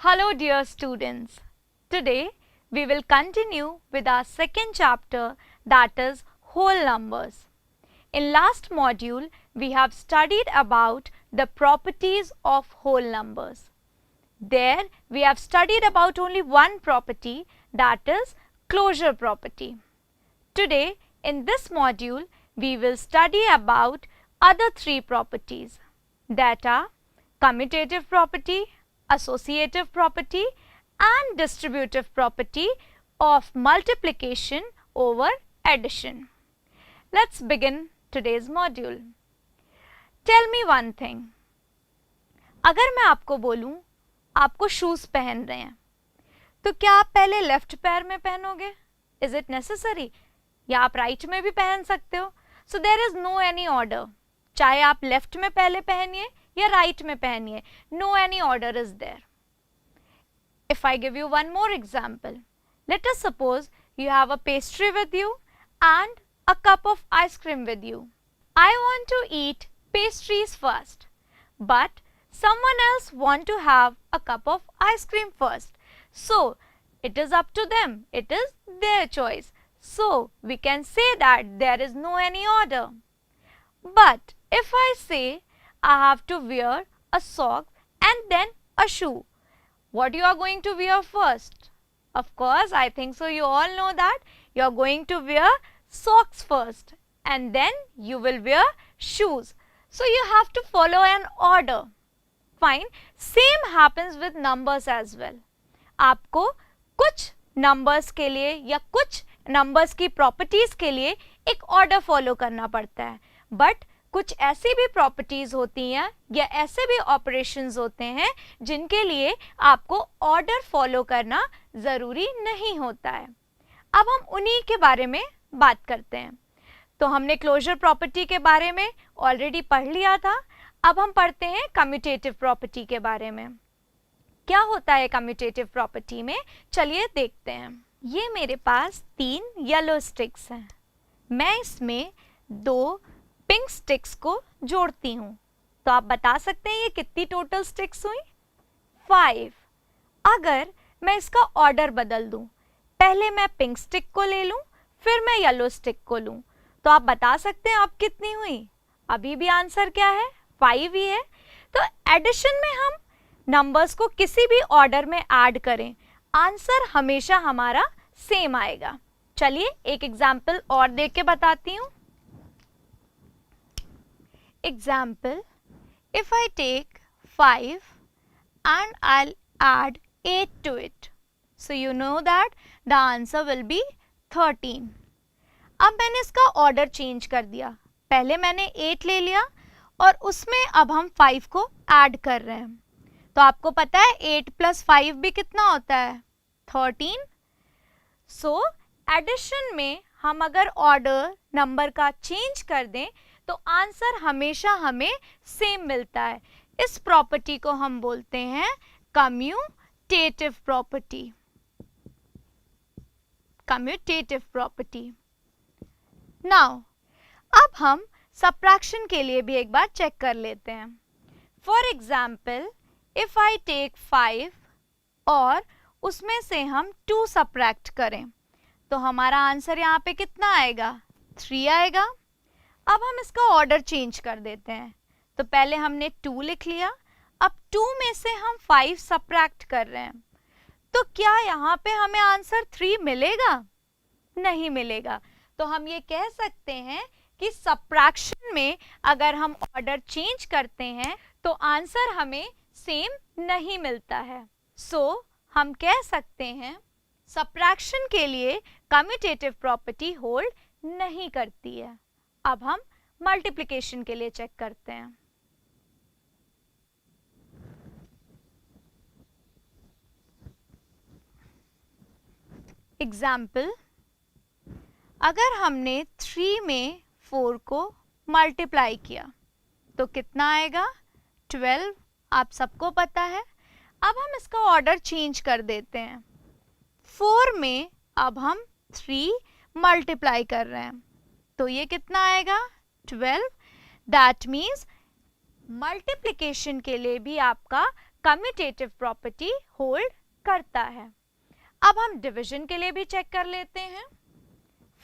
Hello dear students. Today we will continue with our second chapter, that is whole numbers. In last module we have studied about the properties of whole numbers. There we have studied about only one property, that is closure property. Today in this module we will study about other three properties, that are commutative property, associative property and distributive property of multiplication over addition. Let's begin today's module. Tell me one thing. अगर मैं आपको बोलूं आपको shoes पहन रहे हैं तो क्या आप पहले लेफ्ट पैर में पहनोगे? Is it necessary? या आप राइट में भी पहन सकते हो. So there is no any order. चाहे आप लेफ्ट में पहले पहनिए या राइट में पहनिए, no any order is there. If I give you one more example, let us suppose you have a pastry with you and a cup of ice cream with you. I want to eat pastries first, but someone else want to have a cup of ice cream first. So it is up to them, it is their choice. So we can say that there is no any order. But if I say I have to wear a sock and then a shoe, what you are going to wear first? Of course, I think so you all know that you are going to wear socks first and then you will wear shoes. So you have to follow an order. Fine. Same happens with numbers as well. आपको कुछ numbers के लिए या कुछ numbers की properties के लिए एक order follow करना पड़ता है. But कुछ ऐसी भी प्रॉपर्टीज होती हैं या ऐसे भी ऑपरेशंस होते हैं जिनके लिए आपको ऑर्डर फॉलो करना ज़रूरी नहीं होता है. अब हम उन्हीं के बारे में बात करते हैं. तो हमने क्लोजर प्रॉपर्टी के बारे में ऑलरेडी पढ़ लिया था. अब हम पढ़ते हैं कम्यूटेटिव प्रॉपर्टी के बारे में. क्या होता है कम्यूटेटिव प्रॉपर्टी में, चलिए देखते हैं. ये मेरे पास 3 येलो स्टिक्स हैं. मैं इसमें 2 पिंक स्टिक्स को जोड़ती हूँ. तो आप बता सकते हैं ये कितनी टोटल स्टिक्स हुई? 5. अगर मैं इसका ऑर्डर बदल दूं, पहले मैं पिंक स्टिक को ले लूं, फिर मैं येलो स्टिक को लूं, तो आप बता सकते हैं अब कितनी हुई? अभी भी आंसर क्या है? 5 ही है. तो एडिशन में हम नंबर्स को किसी भी ऑर्डर में ऐड करें, आंसर हमेशा हमारा सेम आएगा. चलिए एक एग्जाम्पल और देख के बताती हूँ. Example, if I take 5 and I'll add 8 to it, so you know that the answer will be 13. अब मैंने इसका ऑर्डर चेंज कर दिया. पहले मैंने 8 ले लिया और उसमें अब हम 5 को ऐड कर रहे हैं. तो आपको पता है 8 + 5 भी कितना होता है? 13. सो एडिशन में हम अगर ऑर्डर नंबर का चेंज कर दें तो आंसर हमेशा हमें सेम मिलता है. इस प्रॉपर्टी को हम बोलते हैं commutative property. Commutative property. Now अब हम सब्ट्रैक्शन के लिए भी एक बार चेक कर लेते हैं. For example, if I take 5 और उसमें से हम 2 सब्ट्रैक्ट करें तो हमारा आंसर यहाँ पे कितना आएगा? 3 आएगा. अब हम इसका ऑर्डर चेंज कर देते हैं. तो पहले हमने 2 लिख लिया, अब 2 में से हम 5 सब्ट्रैक्ट कर रहे हैं. तो क्या यहाँ पे हमें आंसर 3 मिलेगा? नहीं मिलेगा. तो हम ये कह सकते हैं कि सब्ट्रैक्शन में अगर हम ऑर्डर चेंज करते हैं तो आंसर हमें सेम नहीं मिलता है. सो हम कह सकते हैं सब्ट्रैक्शन के लिए कम्यूटेटिव प्रॉपर्टी होल्ड नहीं करती है. अब हम मल्टीप्लिकेशन के लिए चेक करते हैं. एग्जाम्पल, अगर हमने 3 में 4 को मल्टीप्लाई किया तो कितना आएगा? 12. आप सबको पता है. अब हम इसका ऑर्डर चेंज कर देते हैं. 4 में अब हम 3 मल्टीप्लाई कर रहे हैं तो ये कितना आएगा? 12. दैट मीन्स मल्टीप्लिकेशन के लिए भी आपका कम्यूटेटिव प्रॉपर्टी होल्ड करता है। अब हम डिवीजन के लिए भी चेक कर लेते हैं।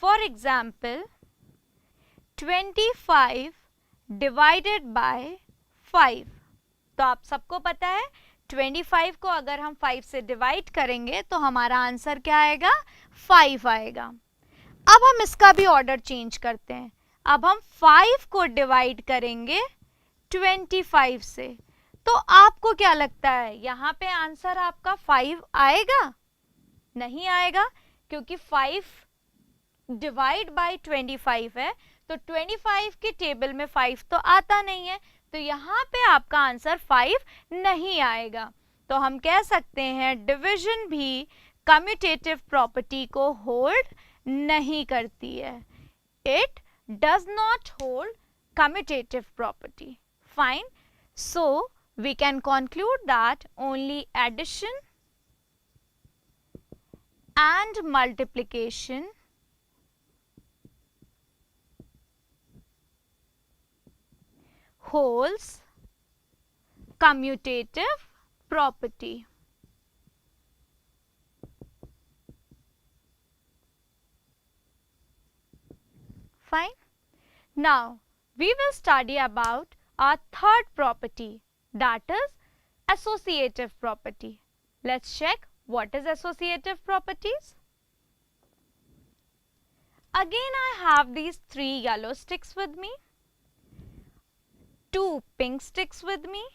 फॉर एग्जाम्पल 25 डिवाइडेड बाय 5, तो आप सबको पता है 25 को अगर हम 5 से डिवाइड करेंगे तो हमारा आंसर क्या आएगा, 5 आएगा। अब हम इसका भी ऑर्डर चेंज करते हैं। अब हम 5 को डिवाइड करेंगे 25 से, तो आपको क्या लगता है यहाँ पे आंसर आपका 5 आएगा? नहीं आएगा, क्योंकि 5 डिवाइड बाय 25 है, तो 25 की टेबल में 5 तो आता नहीं है, तो यहाँ पे आपका आंसर 5 नहीं आएगा। तो हम कह सकते हैं डिवीजन भी कम्यूटेटिव प्रॉपर्टी को होल्ड नहीं करती है। It does not hold commutative property. Fine, so we can conclude that only addition and multiplication holds commutative property. Fine. Now we will study about our third property, that is associative property. Let's check what is associative properties. Again I have these 3 yellow sticks with me, 2 pink sticks with me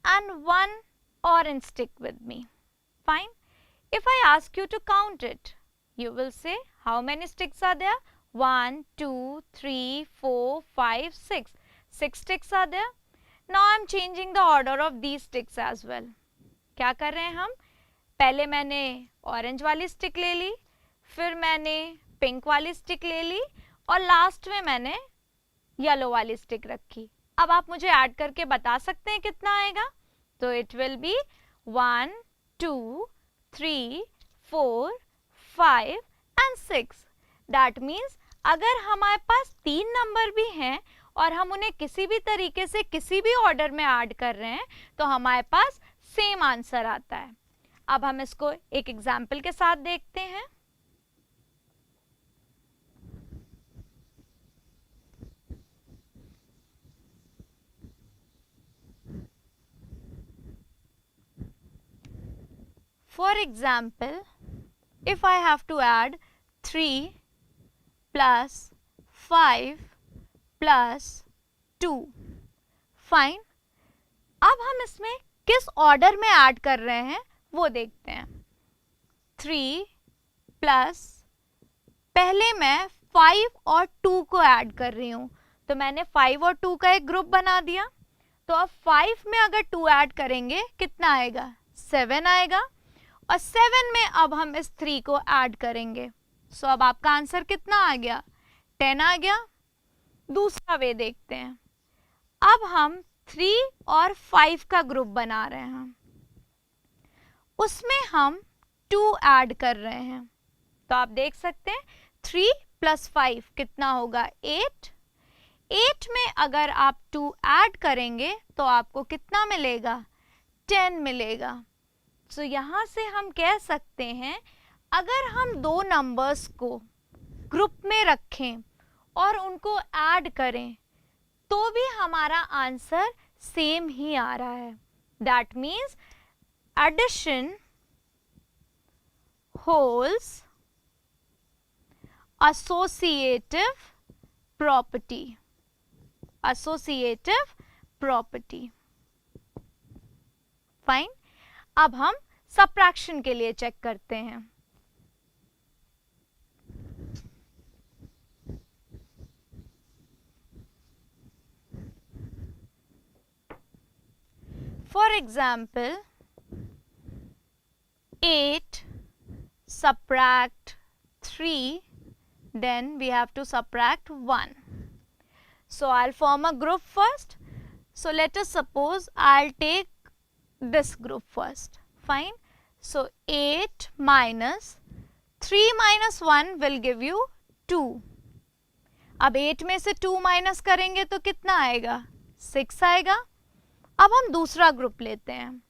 and 1 orange stick with me. Fine. If I ask you to count it, you will say how many sticks are there? 1, 2, 3, 4, 5, 6. 6 sticks are there. Now I am changing the order of these sticks as well. क्या कर रहे हैं हम? पहले मैंने orange वाली stick ले ली, फिर मैंने पिंक वाली स्टिक ले ली और लास्ट में मैंने येलो वाली स्टिक रखी। अब आप मुझे ऐड करके बता सकते हैं कितना आएगा? तो it will be 1, 2, 3, 4, 5 and 6। That means अगर हमारे पास 3 नंबर भी हैं और हम उन्हें किसी भी तरीके से किसी भी ऑर्डर में ऐड कर रहे हैं तो हमारे पास सेम आंसर आता है। अब हम इसको एक एग्जाम्पल के साथ देखते हैं। For example, if I have to add 3 plus 5 plus 2, fine. अब हम इसमें किस ऑर्डर में ऐड कर रहे हैं वो देखते हैं। 3 प्लस, पहले मैं 5 और 2 को ऐड कर रही हूँ, तो मैंने 5 और 2 का एक ग्रुप बना दिया। तो अब 5 में अगर 2 ऐड करेंगे कितना आएगा? 7 आएगा। और 7 में अब हम इस 3 को ऐड करेंगे, सो अब आपका आंसर कितना आ गया? 10 आ गया। दूसरा वे देखते हैं। अब हम 3 और 5 का ग्रुप बना रहे हैं, उसमें हम 2 ऐड कर रहे हैं। तो आप देख सकते हैं 3 प्लस 5 कितना होगा? 8। 8 में अगर आप 2 ऐड करेंगे तो आपको कितना मिलेगा? 10 मिलेगा। तो यहाँ से हम कह सकते हैं अगर हम 2 नंबर्स को ग्रुप में रखें और उनको ऐड करें तो भी हमारा आंसर सेम ही आ रहा है। That means addition holds associative property. Associative property. Fine. अब हम सबट्रैक्शन के लिए चेक करते हैं। For example 8 subtract 3, then we have to subtract 1. So I'll form a group first. So let us suppose I'll take this group first. Fine. So 8 minus 3 minus 1 will give you 2. अब 8 में से 2 minus करेंगे तो कितना आएगा? 6 आएगा। अब हम दूसरा ग्रुप लेते हैं,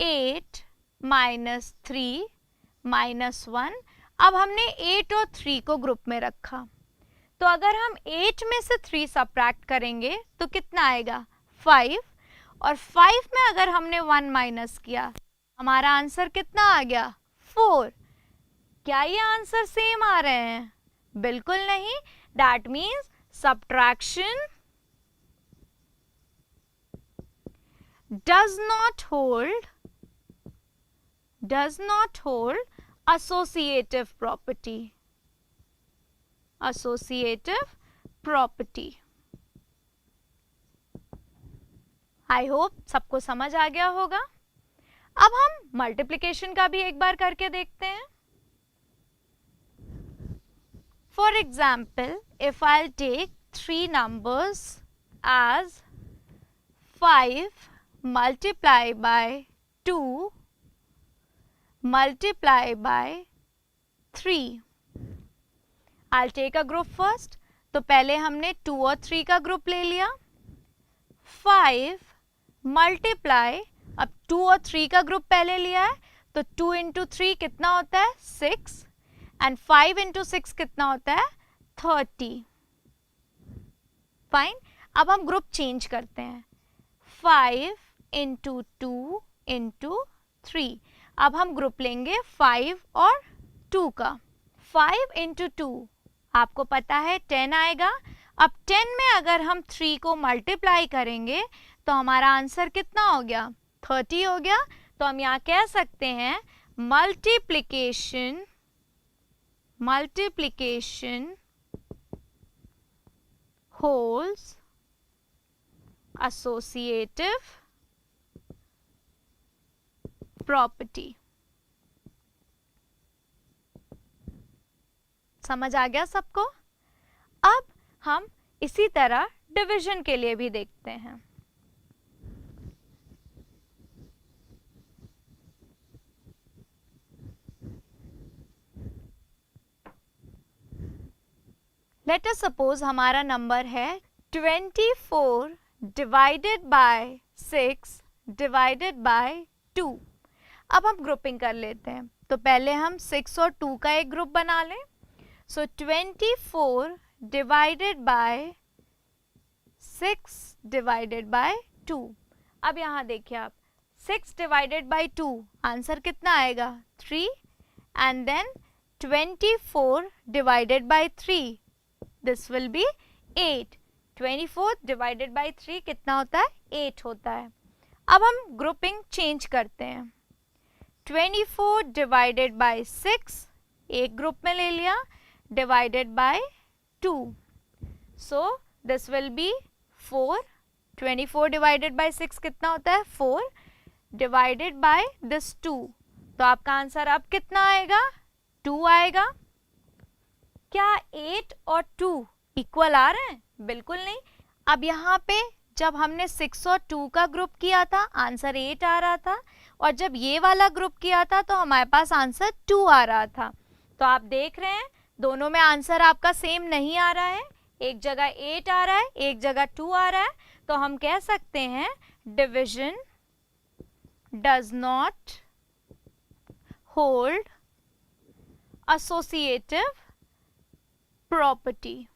8 माइनस 3 माइनस 1। अब हमने 8 और 3 को ग्रुप में रखा, तो अगर हम 8 में से 3 सब्ट्रैक्ट करेंगे तो कितना आएगा 5, और 5 में अगर हमने 1 माइनस किया हमारा आंसर कितना आ गया 4। क्या ये आंसर सेम आ रहे हैं? बिल्कुल नहीं। That means subtraction does not hold associative property. I hope सबको समझ आ गया होगा। अब हम मल्टीप्लिकेशन का भी एक बार करके देखते हैं। For example, if I take 3 numbers as 5 multiply by 2 multiply by 3. I'll take a group first. तो पहले हमने 2 और 3 का ग्रुप ले लिया। 5 मल्टीप्लाई, अब 2 और 3 का ग्रुप पहले लिया है तो 2 इंटू 3 कितना होता है 6, एंड 5 इंटू 6 कितना होता है 30। फाइन। अब हम ग्रुप चेंज करते हैं, 5 इंटू 2 इंटू 3। अब हम ग्रुप लेंगे 5 और 2 का। 5 इंटू 2 आपको पता है 10 आएगा। अब 10 में अगर हम 3 को मल्टीप्लाई करेंगे तो हमारा आंसर कितना हो गया 30 हो गया। तो हम यहाँ कह सकते हैं मल्टीप्लिकेशन होल्स associative property। समझ आ गया सबको? अब हम इसी तरह डिवीजन के लिए भी देखते हैं। लेट अस सपोज हमारा नंबर है 24 डिवाइडेड बाय 6 डिवाइडेड बाय 2। अब हम ग्रुपिंग कर लेते हैं, तो पहले हम 6 और 2 का एक ग्रुप बना लें। सो 24 डिवाइडेड बाय 6 डिवाइडेड बाय 2। अब यहाँ देखिए आप 6 डिवाइडेड बाय 2 आंसर कितना आएगा 3, and then 24 divided by 3 this will be 8। 24 divided by 3 कितना होता है 8 होता है। अब हम ग्रुपिंग चेंज करते हैं, 24 डिवाइडेड बाय 6 एक ग्रुप में ले लिया, divided by 2, so this will B 4। 24 divided bye 6 कितना होता है 4, डिवाइडेड बाय दिस 2, तो आपका आंसर अब कितना आएगा 2 आएगा। क्या 8 और 2 इक्वल आ रहे हैं? बिल्कुल नहीं। अब यहाँ पे जब हमने 6 और 2 का ग्रुप किया था आंसर 8 आ रहा था, और जब ये वाला ग्रुप किया था तो हमारे पास आंसर 2 आ रहा था। तो आप देख रहे हैं दोनों में आंसर आपका सेम नहीं आ रहा है, एक जगह 8 आ रहा है एक जगह 2 आ रहा है। तो हम कह सकते हैं division does not hold associative property.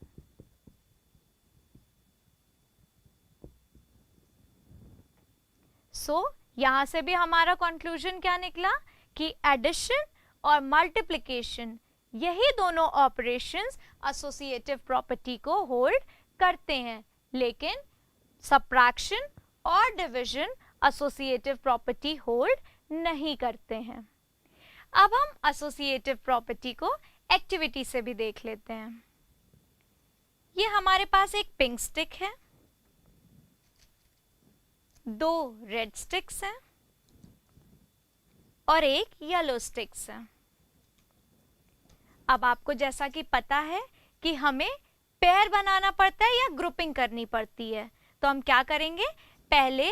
यहां से भी हमारा कंक्लूजन क्या निकला कि एडिशन और मल्टीप्लिकेशन यही दोनों ऑपरेशंस एसोसिएटिव प्रॉपर्टी को होल्ड करते हैं, लेकिन सब्ट्रैक्शन और डिवीजन एसोसिएटिव प्रॉपर्टी होल्ड नहीं करते हैं। अब हम एसोसिएटिव प्रॉपर्टी को एक्टिविटी से भी देख लेते हैं। ये हमारे पास एक पिंक स्टिक है, 2 रेड स्टिक्स हैं और एक येलो स्टिक्स है। अब आपको जैसा कि पता है कि हमें पेयर बनाना पड़ता है या ग्रुपिंग करनी पड़ती है, तो हम क्या करेंगे पहले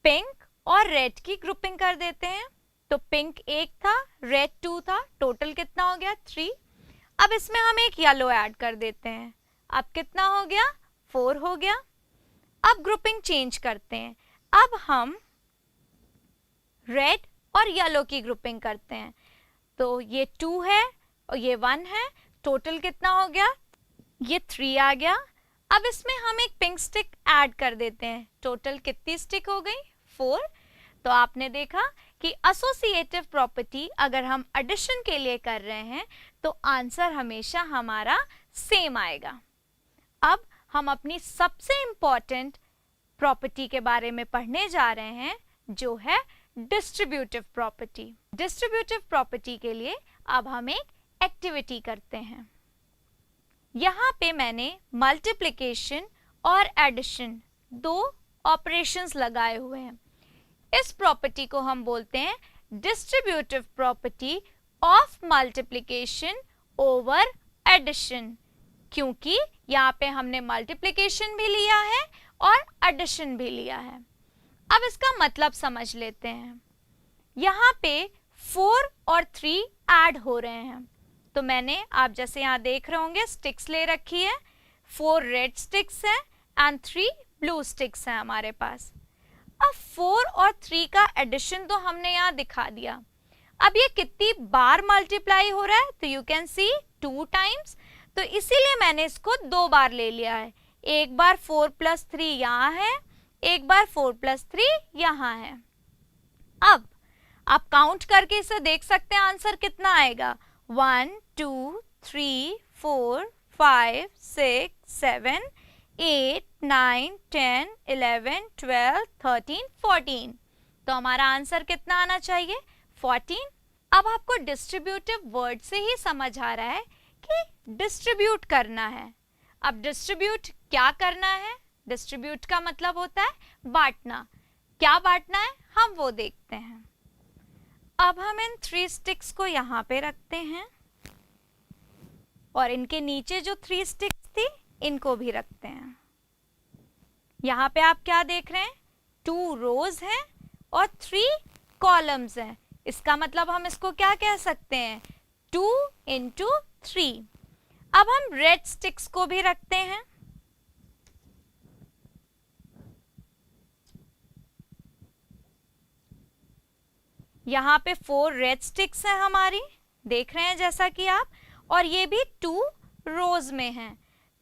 पिंक और रेड की ग्रुपिंग कर देते हैं। तो पिंक 1 था रेड 2 था, टोटल कितना हो गया 3। अब इसमें हम एक येलो ऐड कर देते हैं, अब कितना हो गया 4 हो गया। अब ग्रुपिंग चेंज करते हैं, अब हम रेड और येलो की ग्रुपिंग करते हैं। तो ये 2 है और ये 1 है, टोटल कितना हो गया? ये 3 आ गया। अब इसमें हम एक पिंक स्टिक ऐड कर देते हैं। टोटल कितनी स्टिक हो गई? 4। तो आपने देखा कि एसोसिएटिव प्रॉपर्टी अगर हम एडिशन के लिए कर रहे हैं तो आंसर हमेशा हमारा सेम आएगा। अब हम अपनी सबसे इंपॉर्टेंट प्रॉपर्टी के बारे में पढ़ने जा रहे हैं, जो है डिस्ट्रीब्यूटिव प्रॉपर्टी। डिस्ट्रीब्यूटिव प्रॉपर्टी के लिए अब हम एक एक्टिविटी करते हैं। यहाँ पे मैंने मल्टीप्लिकेशन और एडिशन 2 ऑपरेशंस लगाए हुए हैं। इस प्रॉपर्टी को हम बोलते हैं distributive property of multiplication over addition, क्योंकि यहाँ पे हमने मल्टीप्लिकेशन भी लिया है और एडिशन भी लिया है। अब इसका मतलब समझ लेते हैं। यहाँ पे 4 और 3 ऐड हो रहे हैं। तो मैंने, आप जैसे यहाँ देख रहे होंगे, स्टिक्स ले रखी है। 4 रेड स्टिक्स हैं एंड 3 ब्लू स्टिक्स हैं हमारे पास। अब 4 और 3 का एडिशन तो हमने यहाँ दिखा दिया। अब ये कितनी बार मल्टीप्लाई हो रहा है? तो यू कैन सी 2 टाइम्स। तो इसीलिए मैंने इसको 2 बार ले लिया है। एक बार 4 + 3 यहाँ है, एक बार 4 + 3 यहाँ है। अब आप काउंट करके इसे देख सकते हैं, आंसर कितना आएगा? 1 2 3 4 5 6 7 8 9 10 11 12 13 14। तो हमारा आंसर कितना आना चाहिए? 14। अब आपको डिस्ट्रीब्यूटिव वर्ड से ही समझ आ रहा है कि डिस्ट्रीब्यूट करना है। अब डिस्ट्रीब्यूट क्या करना है? डिस्ट्रीब्यूट का मतलब होता है बांटना। क्या बांटना है हम वो देखते हैं। अब हम इन 3 स्टिक्स को यहाँ पे रखते हैं और इनके नीचे जो 3 स्टिक्स थी इनको भी रखते हैं। यहाँ पे आप क्या देख रहे हैं? 2 रोज हैं और 3 कॉलम्स हैं। इसका मतलब हम इसको क्या कह सकते हैं? 2 × 3। अब हम रेड स्टिक्स को भी रखते हैं। यहाँ पे 4 रेड स्टिक्स हैं हमारी, देख रहे हैं जैसा कि आप, और ये भी 2 रोज में हैं।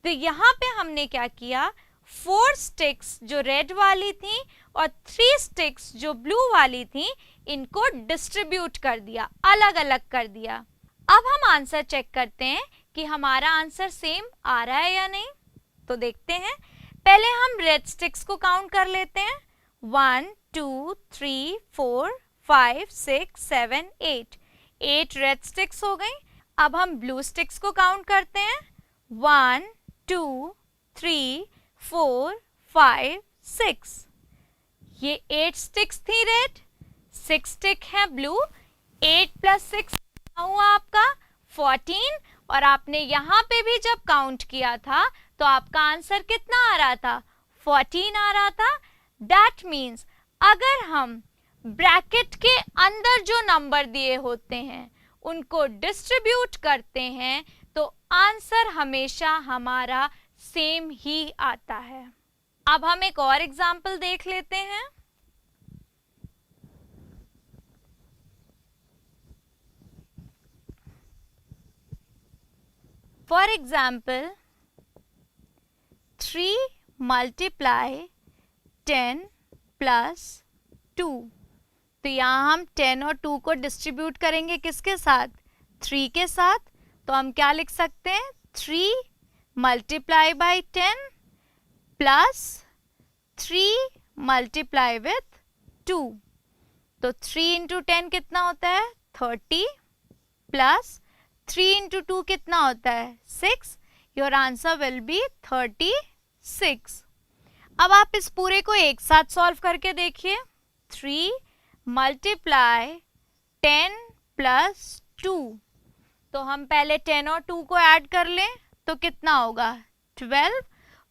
तो यहाँ पे हमने क्या किया? 4 स्टिक्स जो रेड वाली थी और 3 स्टिक्स जो ब्लू वाली थी, इनको डिस्ट्रीब्यूट कर दिया, अलग अलग कर दिया। अब हम आंसर चेक करते हैं कि हमारा आंसर सेम आ रहा है या नहीं। तो देखते हैं। पहले हम रेड स्टिक्स को काउंट कर लेते हैं। 1 2 3 4 5 6 7 8 8 रेड स्टिक्स हो गई। अब हम ब्लू स्टिक्स को काउंट करते हैं। 1 2 3 4 5 6। ये 8 स्टिक्स थी रेड, 6 स्टिक है ब्लू। 8 + 6 हुआ आपका 14। और आपने यहाँ पे भी जब काउंट किया था तो आपका आंसर कितना आ रहा था? 14 आ रहा था। दैट मीन्स अगर हम ब्रैकेट के अंदर जो नंबर दिए होते हैं उनको डिस्ट्रीब्यूट करते हैं तो आंसर हमेशा हमारा सेम ही आता है। अब हम एक और एग्जाम्पल देख लेते हैं। For example, 3 × 10 + 2। तो यहाँ हम 10 और 2 को डिस्ट्रीब्यूट करेंगे किसके साथ? 3 के साथ। तो हम क्या लिख सकते हैं? 3 × 10 + 3 × 2। तो 3 × 10 कितना होता है? 30 + 3 × 2 कितना होता है? 6। Your answer will be 36। अब आप इस पूरे को एक साथ सॉल्व करके देखिए। 3 × 10 + 2। तो हम पहले 10 और 2 को ऐड कर लें तो कितना होगा? 12।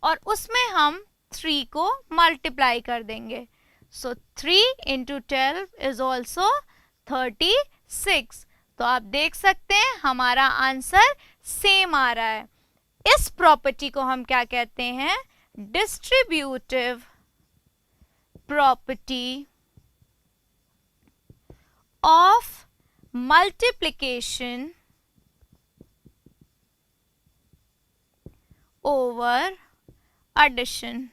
और उसमें हम 3 को मल्टीप्लाई कर देंगे। सो 3 × 12 इज ऑल्सो 36। तो आप देख सकते हैं हमारा आंसर सेम आ रहा है। इस प्रॉपर्टी को हम क्या कहते हैं? Distributive property of multiplication over addition.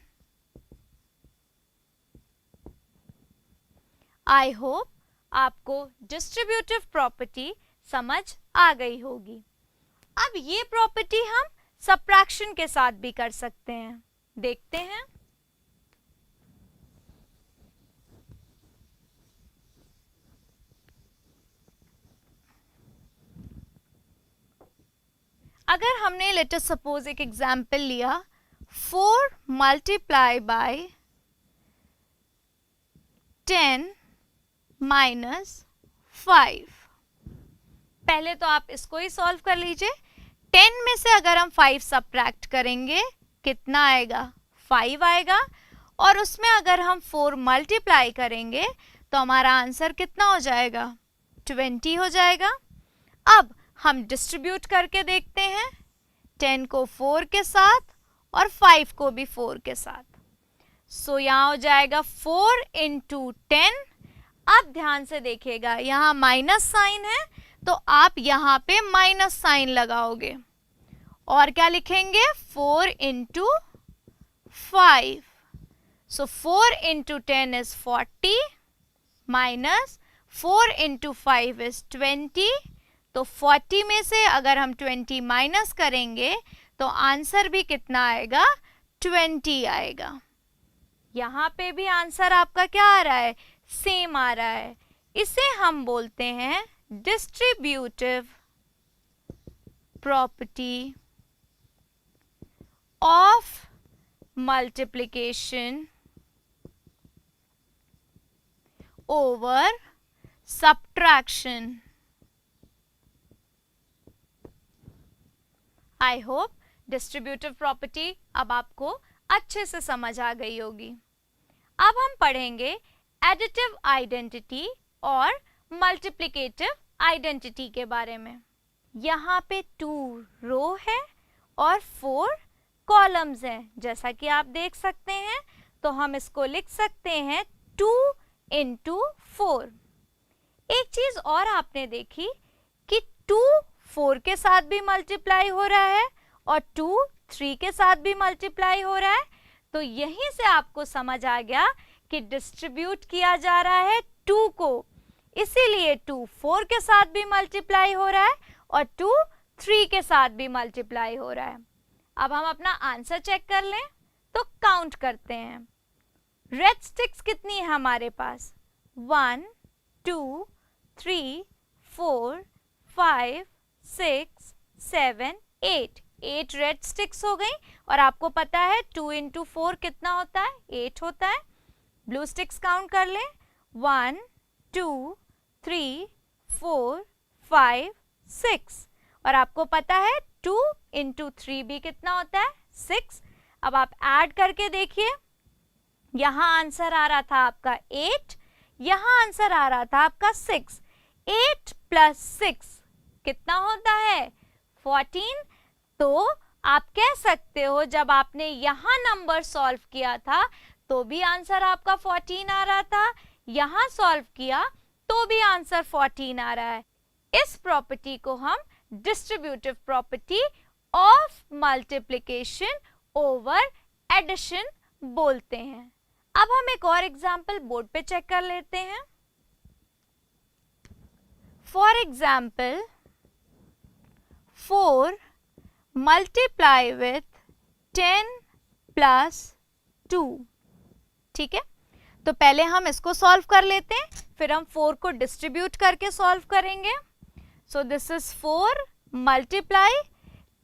I hope आपको डिस्ट्रीब्यूटिव प्रॉपर्टी समझ आ गई होगी। अब ये प्रॉपर्टी हम सब्ट्रैक्शन के साथ भी कर सकते हैं, देखते हैं। अगर हमने लेट अस सपोज एक एग्जाम्पल लिया 4 मल्टीप्लाई बाय 10 माइनस 5। पहले तो आप इसको ही सॉल्व कर लीजिए। 10 में से अगर हम 5 सब्ट्रैक्ट करेंगे कितना आएगा? 5 आएगा। और उसमें अगर हम 4 मल्टीप्लाई करेंगे तो हमारा आंसर कितना हो जाएगा? 20 हो जाएगा। अब हम डिस्ट्रीब्यूट करके देखते हैं 10 को 4 के साथ और 5 को भी 4 के साथ। सो यहाँ हो जाएगा 4 इंटू 10। अब ध्यान से देखिएगा, यहाँ माइनस साइन है तो आप यहाँ पे माइनस साइन लगाओगे और क्या लिखेंगे? 4 into 5। So 4 into 10 is 40 minus 4 into 5 is 20। तो 40 में से अगर हम 20 माइनस करेंगे तो आंसर भी कितना आएगा? 20 आएगा। यहाँ पे भी आंसर आपका क्या आ रहा है? सेम आ रहा है। इसे हम बोलते हैं distributive property of multiplication over subtraction. I hope distributive property अब आपको अच्छे से समझ आ गई होगी। अब हम पढ़ेंगे एडिटिव आइडेंटिटी और मल्टीप्लिकेटिव आइडेंटिटी के बारे में। यहाँ पे 2 रो है और 4 कॉलम्स हैं, जैसा कि आप देख सकते हैं। तो हम इसको लिख सकते हैं 2 इंटू 4। एक चीज और आपने देखी कि 2 4 के साथ भी मल्टीप्लाई हो रहा है और 2 3 के साथ भी मल्टीप्लाई हो रहा है। तो यहीं से आपको समझ आ गया कि डिस्ट्रीब्यूट किया जा रहा है 2 को, इसीलिए 2 4 के साथ भी मल्टीप्लाई हो रहा है और 2 3 के साथ भी मल्टीप्लाई हो रहा है। अब हम अपना आंसर चेक कर लें तो काउंट करते हैं। रेड स्टिक्स कितनी है हमारे पास? 1 2 3 4 5 6 7 8 8 रेड स्टिक्स हो गई। और आपको पता है 2 इंटू 4 कितना होता है? 8 होता है। ब्लू स्टिक्स काउंट कर लें 1 2 3 4 5 6। और आपको पता है 2 इंटू 3 भी कितना होता है? 6। अब आप ऐड करके देखिए, यहाँ आंसर आ रहा था आपका 8, यहाँ आंसर आ रहा था आपका 6। 8 प्लस 6 कितना होता है? 14। तो आप कह सकते हो जब आपने यहाँ नंबर सॉल्व किया था तो भी आंसर आपका 14 आ रहा था, यहाँ सॉल्व किया तो भी आंसर 14 आ रहा है। इस प्रॉपर्टी को हम distributive property of multiplication over addition बोलते हैं। अब हम एक और एग्जाम्पल बोर्ड पे चेक कर लेते हैं। For example 4 multiply with 10 plus 2। ठीक है, तो पहले हम इसको सॉल्व कर लेते हैं, फिर हम 4 को डिस्ट्रीब्यूट करके सॉल्व करेंगे। So this is 4 multiply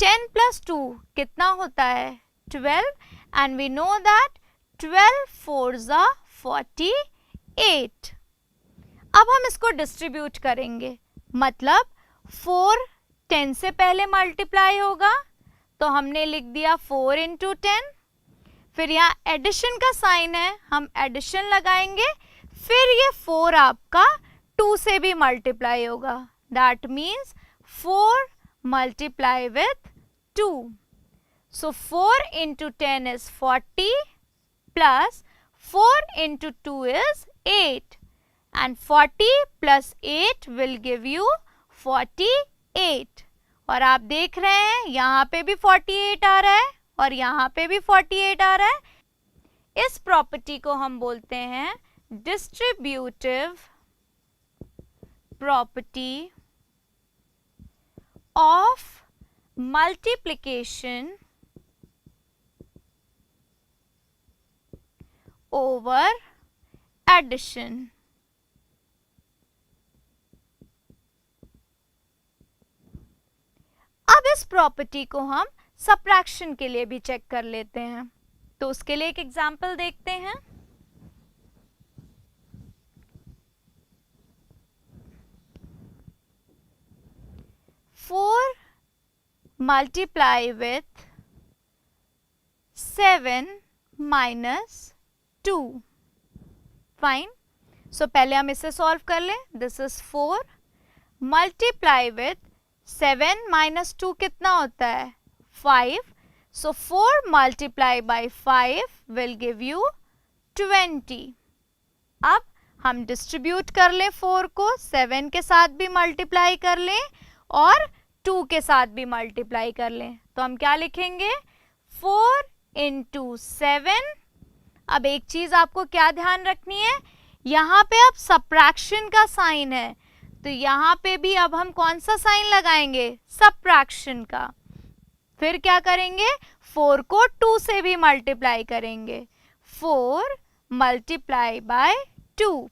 10 plus 2 कितना होता है? 12। And we know that 12 4s are 48। अब हम इसको डिस्ट्रीब्यूट करेंगे, मतलब 4 10 से पहले मल्टीप्लाई होगा तो हमने लिख दिया 4 इंटू 10। फिर यहाँ एडिशन का साइन है, हम एडिशन लगाएंगे, फिर ये 4 आपका 2 से भी मल्टीप्लाई होगा। That means 4 multiply with 2। So 4 into 10 is 40 plus 4 into 2 is 8 and 40 plus 8 will give you 48. और आप देख रहे हैं यहाँ पे भी 48 आ रहा है और यहाँ पे भी 48 आ रहा है। इस प्रॉपर्टी को हम बोलते हैं distributive property of multiplication over addition. अब इस प्रॉपर्टी को हम सब्ट्रैक्शन के लिए भी चेक कर लेते हैं, तो उसके लिए एक एग्जांपल देखते हैं। Four multiply with 7 minus 2। Fine, so पहले हम इसे सॉल्व कर लें। This is 4 multiply with 7 minus 2 कितना होता है 5। So 4 multiply by 5 will give you 20। अब हम डिस्ट्रीब्यूट कर लें 4 को, 7 के साथ भी मल्टीप्लाई कर लें और 2 के साथ भी मल्टीप्लाई कर लें, तो हम क्या लिखेंगे 4 इंटू 7। अब एक चीज आपको क्या ध्यान रखनी है, यहाँ पे अब सब्ट्रैक्शन का साइन है, तो यहाँ पे भी अब हम कौन सा साइन लगाएंगे सब्ट्रैक्शन का। फिर क्या करेंगे 4 को 2 से भी मल्टीप्लाई करेंगे, 4 मल्टीप्लाई बाय 2।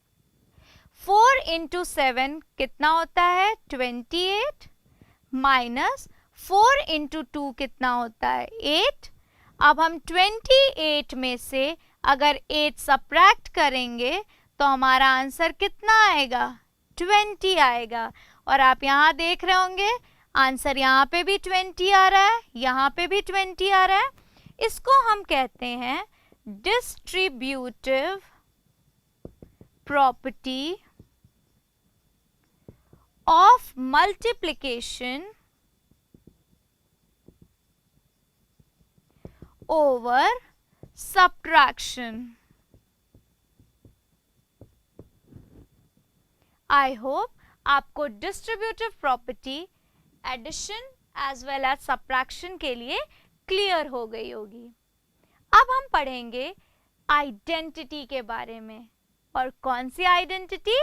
4 इंटू 7 कितना होता है 28 माइनस 4 इंटू 2 कितना होता है 8। अब हम 28 में से अगर 8 सब्ट्रैक्ट करेंगे तो हमारा आंसर कितना आएगा 20 आएगा। और आप यहाँ देख रहे होंगे आंसर यहाँ पे भी 20 आ रहा है, यहाँ पे भी 20 आ रहा है। इसको हम कहते हैं distributive property of multiplication over subtraction। I hope आपको distributive property addition as well as subtraction के लिए क्लियर हो गई होगी। अब हम पढ़ेंगे आइडेंटिटी के बारे में। और कौन सी identity,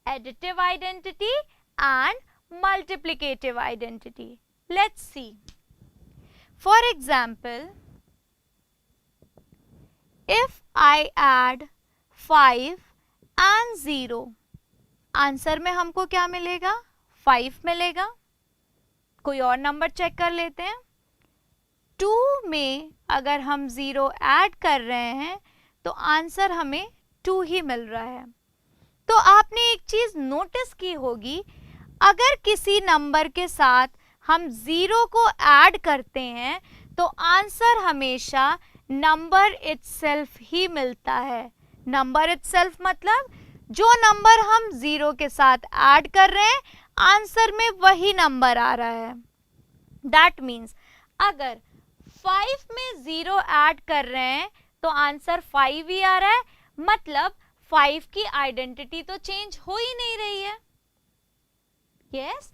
additive identity and multiplicative identity. Let's see, for example if I add 5 and 0, answer में हमको क्या मिलेगा 5 मिलेगा। कोई और नंबर चेक कर लेते हैं। 2 में अगर हम 0 ऐड कर रहे हैं तो आंसर हमें 2 ही मिल रहा है। तो आपने एक चीज नोटिस की होगी, अगर किसी नंबर के साथ हम 0 को ऐड करते हैं तो आंसर हमेशा नंबर इटसेल्फ ही मिलता है। नंबर इटसेल्फ मतलब जो नंबर हम 0 के साथ ऐड कर रहे हैं आंसर में वही नंबर आ रहा है। दैट मीन्स अगर 5 में 0 ऐड कर रहे हैं तो आंसर 5 ही आ रहा है, मतलब 5 की आइडेंटिटी तो चेंज हो ही नहीं रही है। यस,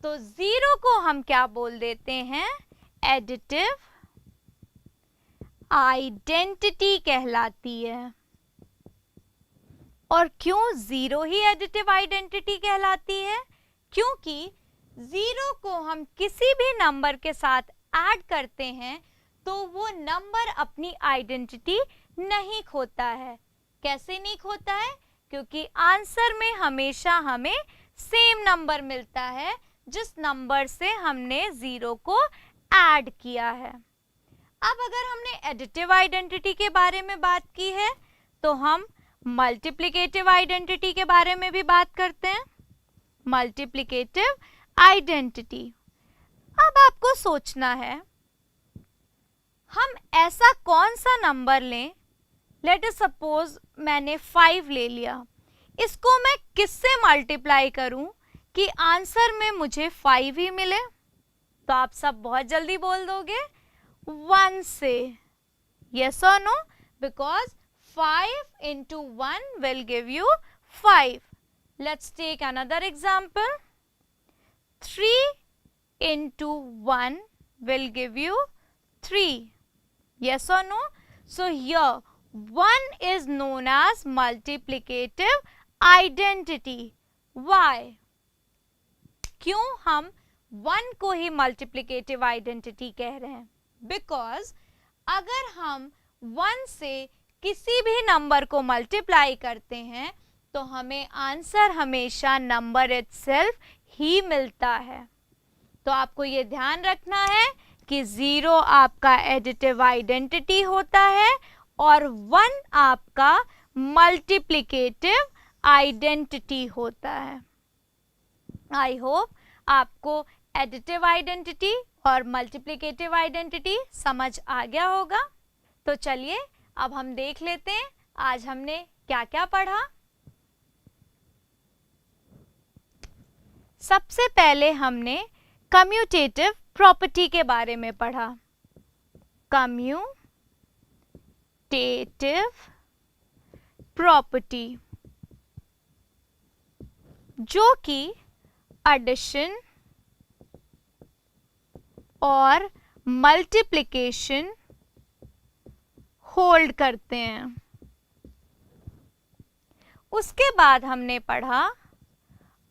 तो 0 को हम क्या बोल देते हैं एडिटिव आइडेंटिटी कहलाती है। और क्यों 0 ही एडिटिव आइडेंटिटी कहलाती है, क्योंकि 0 को हम किसी भी नंबर के साथ ऐड करते हैं तो वो नंबर अपनी आइडेंटिटी नहीं खोता है। कैसे नहीं खोता है, क्योंकि आंसर में हमेशा हमें सेम नंबर मिलता है जिस नंबर से हमने 0 को ऐड किया है। अब अगर हमने एडिटिव आइडेंटिटी के बारे में बात की है तो हम मल्टीप्लिकेटिव आइडेंटिटी के बारे में भी बात करते हैं। मल्टीप्लिकेटिव आइडेंटिटी, अब आपको सोचना है हम ऐसा कौन सा नंबर लें, लेट अस सपोज मैंने 5 ले लिया, इसको मैं किससे मल्टीप्लाई करूं कि आंसर में मुझे 5 ही मिले। तो आप सब बहुत जल्दी बोल दोगे 1 से। यस और no, because 5 into 1 will give you 5. Let's take another example. 3 into 1 will give you 3. Yes or no? So here 1 is known as multiplicative identity. Why? क्यों हम 1 को ही multiplicative identity कह रहे हैं? Because अगर हम 1 से किसी भी नंबर को मल्टीप्लाई करते हैं तो हमें आंसर हमेशा नंबर इटसेल्फ ही मिलता है. तो आपको ये ध्यान रखना है कि 0 आपका एडिटिव आइडेंटिटी होता है और 1 आपका मल्टीप्लिकेटिव आइडेंटिटी होता है. आई होप आपको एडिटिव आइडेंटिटी और मल्टीप्लिकेटिव आइडेंटिटी समझ आ गया होगा. तो चलिए अब हम देख लेते हैं आज हमने क्या क्या पढ़ा. सबसे पहले हमने कम्यूटेटिव प्रॉपर्टी के बारे में पढ़ा. कम्यूटेटिव प्रॉपर्टी जो कि एडिशन और मल्टीप्लिकेशन होल्ड करते हैं. उसके बाद हमने पढ़ा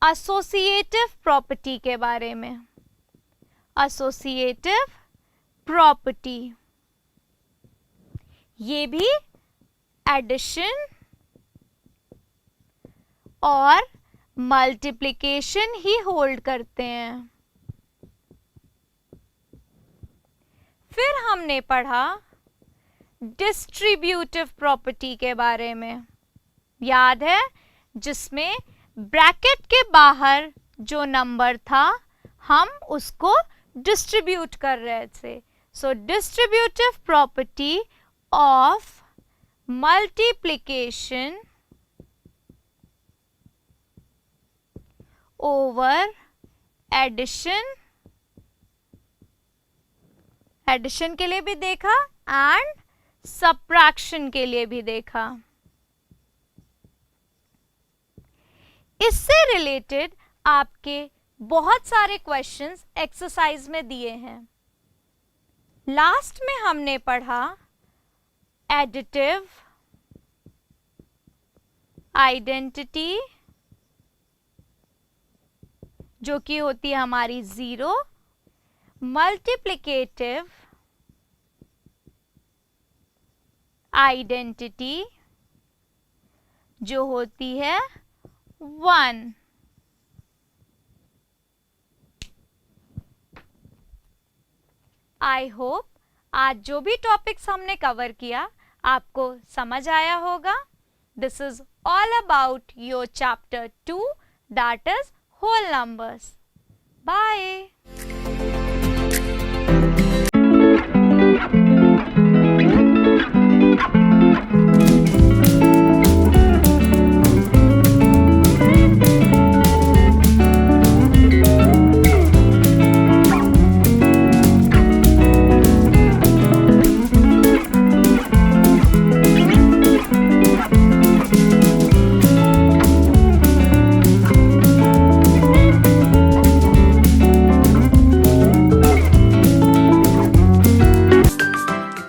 एसोसिएटिव प्रॉपर्टी के बारे में. एसोसिएटिव प्रॉपर्टी ये भी एडिशन और मल्टीप्लिकेशन ही होल्ड करते हैं. फिर हमने पढ़ा डिस्ट्रीब्यूटिव प्रॉपर्टी के बारे में. याद है जिसमें ब्रैकेट के बाहर जो नंबर था हम उसको डिस्ट्रीब्यूट कर रहे थे. So distributive property of multiplication over addition. Addition के लिए भी देखा एंड सबट्रैक्शन के लिए भी देखा. इससे रिलेटेड आपके बहुत सारे क्वेश्चंस एक्सरसाइज में दिए हैं. लास्ट में हमने पढ़ा एडिटिव आइडेंटिटी जो कि होती है हमारी 0, मल्टीप्लिकेटिव आइडेंटिटी जो होती है 1. आई होप आज जो भी टॉपिक्स हमने कवर किया आपको समझ आया होगा. This is all about your chapter 2 that is whole numbers. Bye.